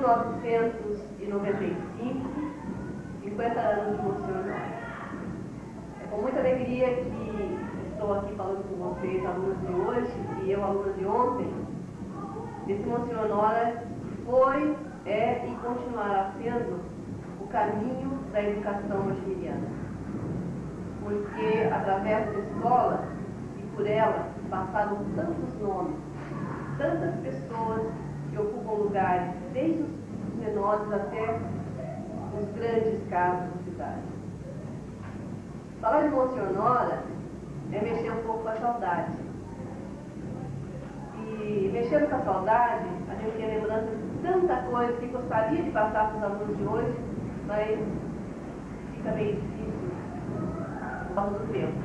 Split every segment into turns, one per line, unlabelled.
1995, 50 anos de Monsenhor. É com muita alegria que estou aqui falando com vocês, alunos de hoje, e eu, aluna de ontem, desse Monsenhor Nora foi, é e continuará sendo o caminho da educação mojimidiana. Porque através da escola e por ela passaram tantos nomes, tantas pessoas que ocupam lugares, desde os menores até os grandes casos da cidade. Falar de Monsenhor Nora é mexer um pouco com a saudade. E mexendo com a saudade, a gente tem lembrança de tanta coisa que gostaria de passar para os alunos de hoje, mas fica meio difícil por causa do tempo.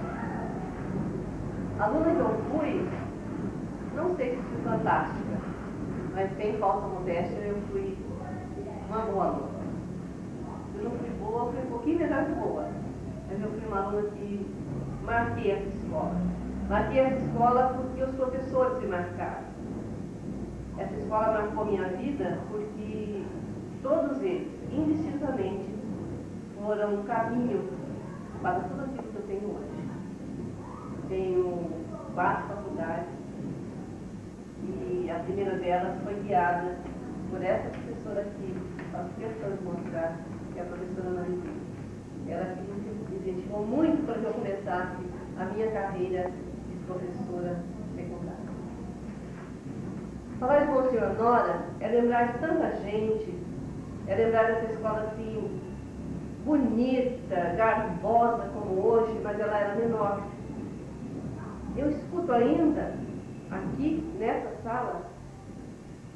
A aluna que eu fui, não sei se fui fantástica, mas sem falsa modéstia, eu fui uma boa aluna. Eu não fui boa, fui um pouquinho melhor que boa, mas eu fui uma aluna que marquei essa escola. Marquei essa escola porque os professores se marcaram. Essa escola marcou minha vida porque todos eles, indistintamente, foram um caminho para tudo aquilo que eu tenho hoje. Tenho 4 faculdades e a primeira delas foi guiada por essa professora aqui, faço questão de mostrar, que é a professora Marilu. Ela que me incentivou muito para que eu começasse a minha carreira de professora secundária. Falar de Monsenhor Nora é lembrar de tanta gente, é lembrar dessa escola assim, bonita, garbosa como hoje, mas ela era menor. Eu escuto ainda, aqui, nessa sala,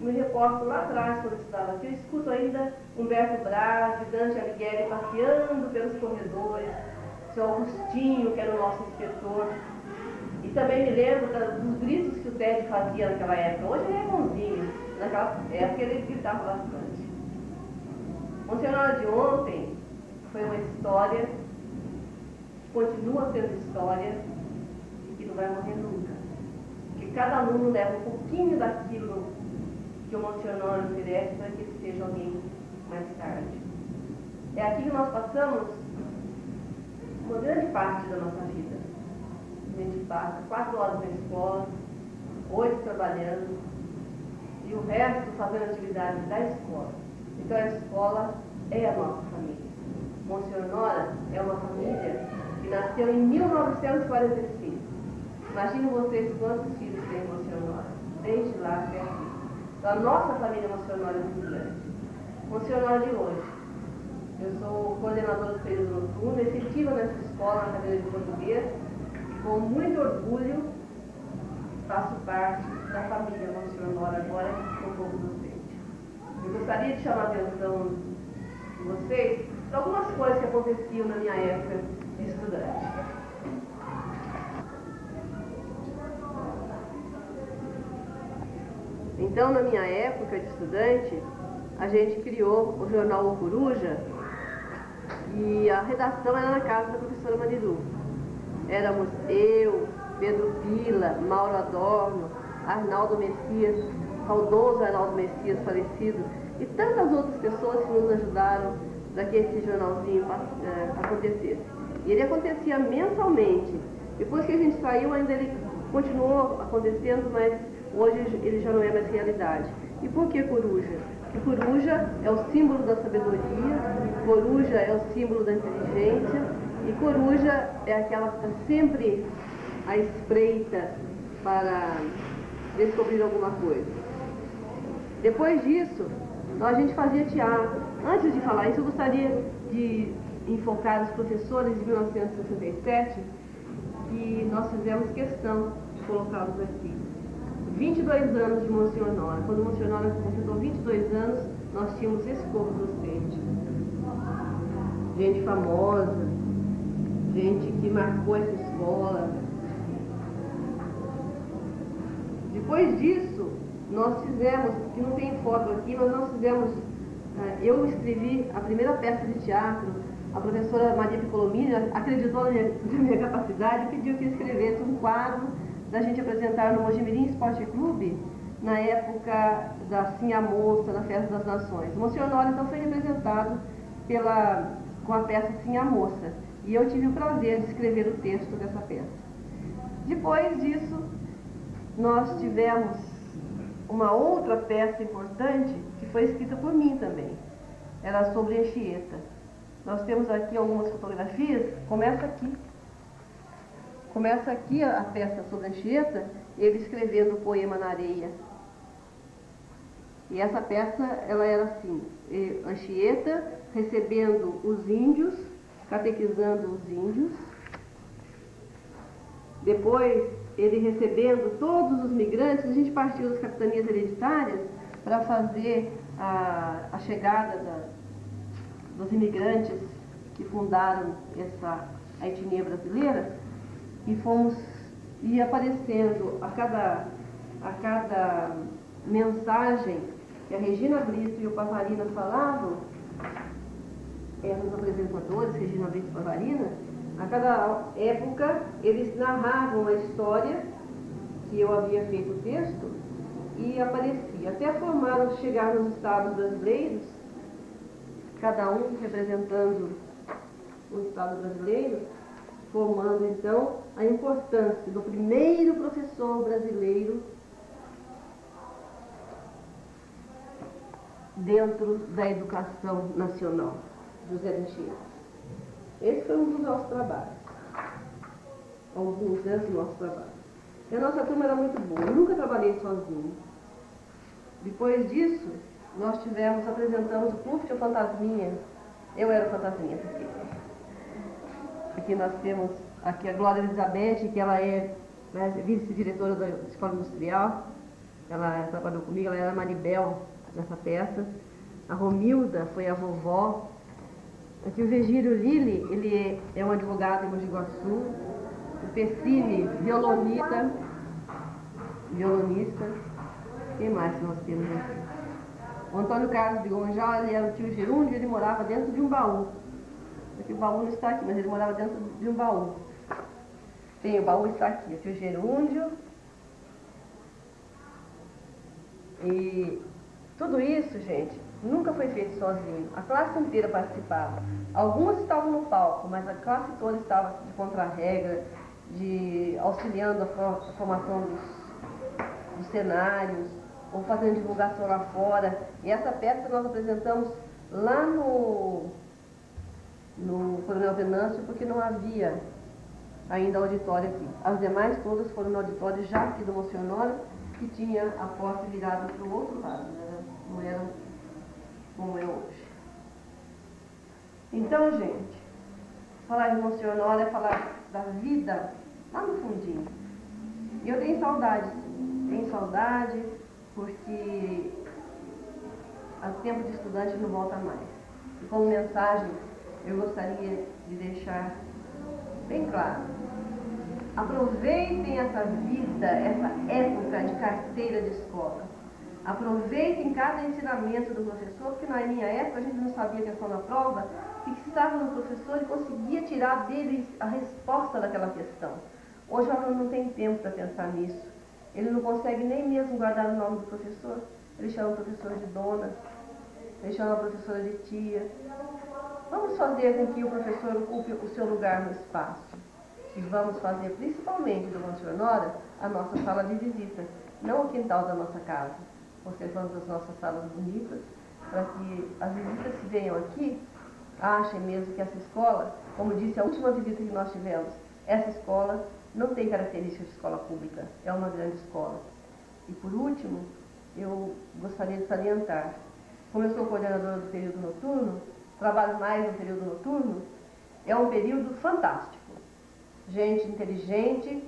me reporto lá atrás, quando eu estava aqui, eu escuto ainda Humberto Braz e Dante Alighieri passeando pelos corredores, seu Augustinho, que era o nosso inspetor. E também me lembro dos gritos que o Ted fazia naquela época. Hoje ele é bonzinho, naquela época ele gritava bastante. Monsenhor Nora de ontem foi uma história, continua sendo história, e que não vai morrer nunca. Porque cada aluno leva um pouquinho daquilo que o Monsenhor Nora oferece para que ele seja alguém mais tarde. É aqui que nós passamos uma grande parte da nossa vida. A gente passa 4 horas na escola, 8 trabalhando, e o resto fazendo atividades da escola. Então a escola é a nossa família. Monsenhor Nora é uma família que nasceu em 1945. Imaginem vocês quantos filhos tem Monsenhor Nora, desde lá até aqui. Então a nossa família Monsenhor Nora é muito grande. Monsenhor Nora de hoje. Eu sou coordenadora do período noturno, efetiva nessa escola, na cadeira de português, e com muito orgulho faço parte da família Monsenhor Nora agora, como docente. Eu gostaria de chamar a atenção de vocês para algumas coisas que aconteciam na minha época de estudante. Então, na minha época de estudante, a gente criou o jornal O Coruja e a redação era na casa da professora Marilu. Éramos eu, Pedro Pila, Mauro Adorno, Arnaldo Messias, saudoso Arnaldo Messias falecido, e tantas outras pessoas que nos ajudaram para que esse jornalzinho acontecesse. E ele acontecia mensalmente. Depois que a gente saiu, ainda ele continuou acontecendo, mas hoje ele já não é mais realidade. E por que coruja? Porque coruja é o símbolo da sabedoria, coruja é o símbolo da inteligência, e coruja é aquela que está sempre à espreita para descobrir alguma coisa. Depois disso, a gente fazia teatro. Antes de falar isso, eu gostaria de enfocar os professores de 1967, que nós fizemos questão de colocá-los aqui. 22 anos de Monsenhor Nora. Quando o Monsenhor Nora completou 22 anos, nós tínhamos esse corpo docente. Gente famosa, gente que marcou essa escola. Depois disso, nós fizemos, que não tem foto aqui, mas nós fizemos, eu escrevi a primeira peça de teatro. A professora Maria Piccolomini acreditou na minha capacidade e pediu que eu escrevesse um quadro da gente apresentar no Mojimirim Esporte Clube na época da Sinha Moça, na Festa das Nações. O Monsenhor Honório, então, foi representado com a peça Sinha Moça, e eu tive o prazer de escrever o texto dessa peça. Depois disso, nós tivemos uma outra peça importante, que foi escrita por mim também. Era sobre Anchieta. Nós temos aqui algumas fotografias. Começa aqui a peça sobre Anchieta, ele escrevendo o poema Na Areia. E essa peça, ela era assim: Anchieta recebendo os índios, catequizando os índios. Depois, ele recebendo todos os migrantes. A gente partiu das capitanias hereditárias para fazer a chegada dos imigrantes que fundaram a etnia brasileira, e ia aparecendo a cada mensagem que a Regina Brito e o Pavarina falavam, eram os apresentadores, Regina Brito e Pavarina. A cada época eles narravam a história que eu havia feito o texto, e aparecia, até chegar nos estados brasileiros, cada um representando o estado brasileiro, formando então a importância do primeiro professor brasileiro dentro da educação nacional, José de Anchieta. Esse foi um dos nossos trabalhos, alguns dos nossos trabalhos. E a nossa turma era muito boa, eu nunca trabalhei sozinho. Depois disso, nós apresentamos o curso de Fantasminha. Eu era o Fantasminha, porque aqui nós temos aqui a Glória Elizabeth, que ela é vice-diretora da Escola Industrial. Ela trabalhou comigo, ela era a Maribel nessa peça. A Romilda foi a vovó. Aqui o Virgílio Lili, ele é um advogado em Mogi Guaçu. O Pessini, violonista. Quem mais nós temos aqui? O Antônio Carlos de Gonjal, ele era o tio Gerúndio, ele morava dentro de um baú. Aqui o baú não está aqui, mas ele morava dentro de um baú. Tem, o baú está aqui, o tio Gerúndio. E tudo isso, gente, nunca foi feito sozinho. A classe inteira participava. Alguns estavam no palco, mas a classe toda estava de contra-regra, auxiliando a formação dos cenários, ou fazendo divulgação lá fora. E essa peça nós apresentamos lá no Coronel Venâncio, porque não havia ainda auditório aqui. As demais todas foram no auditório já aqui do Monsenhor Honório, que tinha a porta virada para o outro lado, né? Não era como é hoje. Então, gente, falar de Monsenhor Honório é falar da vida lá no fundinho. E eu tenho saudade, porque o tempo de estudante não volta mais. E como mensagem, eu gostaria de deixar bem claro: aproveitem essa vida, essa época de carteira de escola. Aproveitem cada ensinamento do professor, porque na minha época a gente não sabia a questão da prova, fixava no professor e conseguia tirar dele a resposta daquela questão. Hoje o aluno não tem tempo para pensar nisso. Ele não consegue nem mesmo guardar o nome do professor. Ele chama o professor de dona, ele chama a professora de tia. Vamos fazer com que o professor ocupe o seu lugar no espaço. E vamos fazer, principalmente do Monsenhor Honório, a nossa sala de visita, não o quintal da nossa casa. Conservamos as nossas salas bonitas, para que as visitas que venham aqui achem mesmo que essa escola, como disse a última visita que nós tivemos, essa escola não tem características de escola pública, é uma grande escola. E por último, eu gostaria de salientar, como eu sou coordenadora do período noturno, trabalho mais no período noturno, é um período fantástico. Gente inteligente,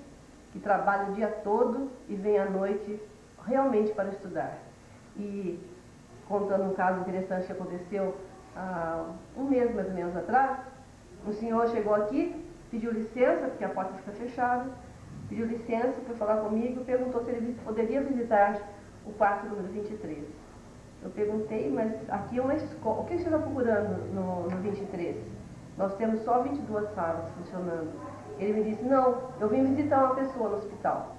que trabalha o dia todo e vem à noite realmente para estudar. E contando um caso interessante que aconteceu há um mês mais ou menos atrás, um senhor chegou aqui, pediu licença, porque a porta fica fechada, pediu licença, foi falar comigo, perguntou se ele poderia visitar o quarto número 23. Eu perguntei, mas aqui é uma escola, o que você está procurando no 23? Nós temos só 22 salas funcionando. Ele me disse: não, eu vim visitar uma pessoa no hospital.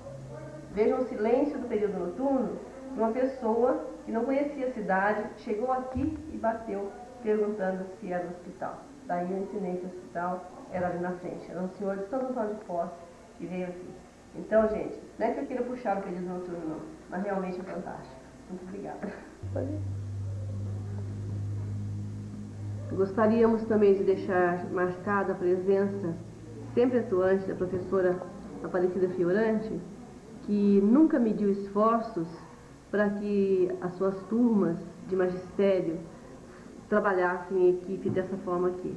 Vejam o silêncio do período noturno, uma pessoa que não conhecia a cidade, chegou aqui e bateu, perguntando se era o hospital. Daí eu ensinei que o hospital era ali na frente. Era um senhor de São Antônio de Posse que veio aqui. Então, gente, não é que eu queira puxar o período noturno, não, mas realmente é fantástico. Muito obrigada. Gostaríamos também de deixar marcada a presença sempre atuante da professora Aparecida Fiorante, que nunca mediu esforços para que as suas turmas de magistério trabalhassem em equipe dessa forma aqui.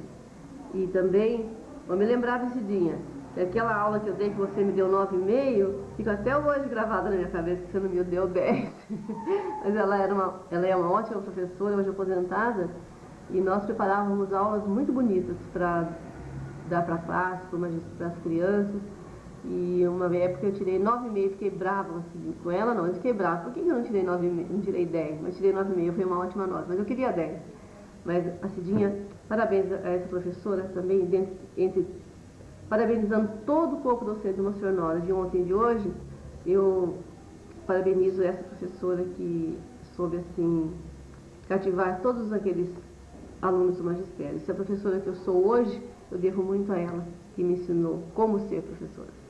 E também, vou me lembrar, Vicidinha, que aquela aula que eu dei que você me deu 9,5, fica até hoje gravada na minha cabeça que você não me deu 10. Mas ela é uma ótima professora, hoje aposentada, e nós preparávamos aulas muito bonitas para dar para a classe, para as crianças. E uma época eu tirei 9,5, fiquei brava assim, com ela, não, eu fiquei brava. Por que eu não tirei 9,5? Não tirei 10, mas tirei 9,5, foi uma ótima nota, mas eu queria 10. Mas a Cidinha, parabéns a essa professora também, parabenizando todo o corpo docente do Monsenhor Nora, de ontem e de hoje, eu parabenizo essa professora que soube, assim, cativar todos aqueles alunos do magistério. Essa professora que eu sou hoje, eu devo muito a ela, que me ensinou como ser professora.